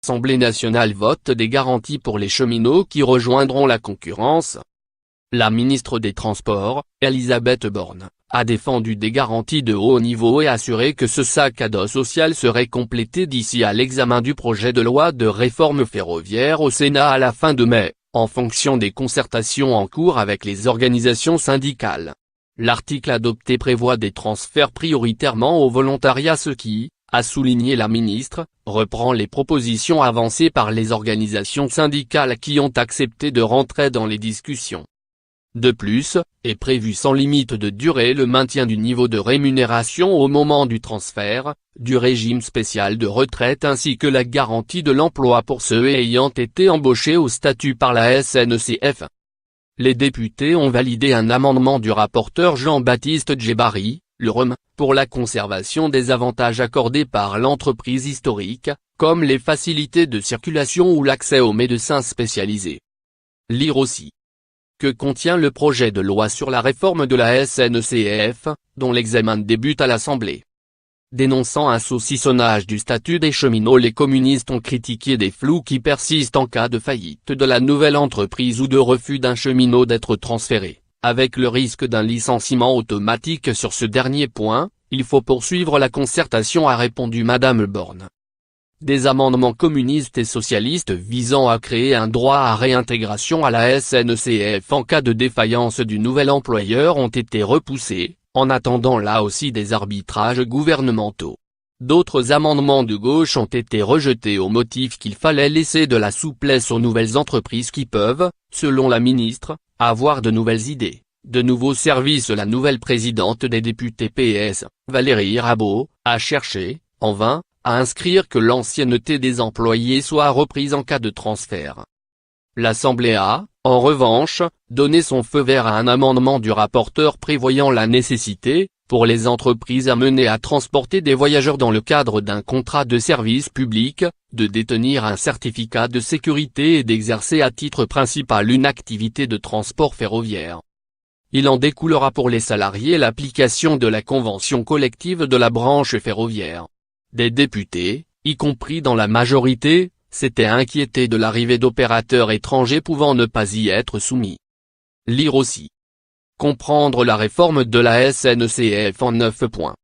L'Assemblée nationale vote des garanties pour les cheminots qui rejoindront la concurrence. La ministre des Transports, Elisabeth Borne, a défendu des garanties de haut niveau et assuré que ce sac à dos social serait complété d'ici à l'examen du projet de loi de réforme ferroviaire au Sénat à la fin de mai, en fonction des concertations en cours avec les organisations syndicales. L'article adopté prévoit des transferts prioritairement au volontariat, ce qui, a souligné la ministre, reprend les propositions avancées par les organisations syndicales qui ont accepté de rentrer dans les discussions. De plus, est prévu sans limite de durée le maintien du niveau de rémunération au moment du transfert, du régime spécial de retraite ainsi que la garantie de l'emploi pour ceux ayant été embauchés au statut par la SNCF. Les députés ont validé un amendement du rapporteur Jean-Baptiste Djebari, le REM, pour la conservation des avantages accordés par l'entreprise historique, comme les facilités de circulation ou l'accès aux médecins spécialisés. Lire aussi. Que contient le projet de loi sur la réforme de la SNCF, dont l'examen débute à l'Assemblée. Dénonçant un saucissonnage du statut des cheminots, les communistes ont critiqué des flous qui persistent en cas de faillite de la nouvelle entreprise ou de refus d'un cheminot d'être transféré. Avec le risque d'un licenciement automatique sur ce dernier point, il faut poursuivre la concertation, a répondu Madame Borne. Des amendements communistes et socialistes visant à créer un droit à réintégration à la SNCF en cas de défaillance du nouvel employeur ont été repoussés, en attendant là aussi des arbitrages gouvernementaux. D'autres amendements de gauche ont été rejetés au motif qu'il fallait laisser de la souplesse aux nouvelles entreprises qui peuvent, selon la ministre, avoir de nouvelles idées, de nouveaux services. La nouvelle présidente des députés PS, Valérie Rabault, a cherché, en vain, à inscrire que l'ancienneté des employés soit reprise en cas de transfert. L'Assemblée a, en revanche, donné son feu vert à un amendement du rapporteur prévoyant la nécessité, pour les entreprises amenées à transporter des voyageurs dans le cadre d'un contrat de service public, de détenir un certificat de sécurité et d'exercer à titre principal une activité de transport ferroviaire. Il en découlera pour les salariés l'application de la convention collective de la branche ferroviaire. Des députés, y compris dans la majorité, s'étaient inquiétés de l'arrivée d'opérateurs étrangers pouvant ne pas y être soumis. Lire aussi. Comprendre la réforme de la SNCF en 9 points.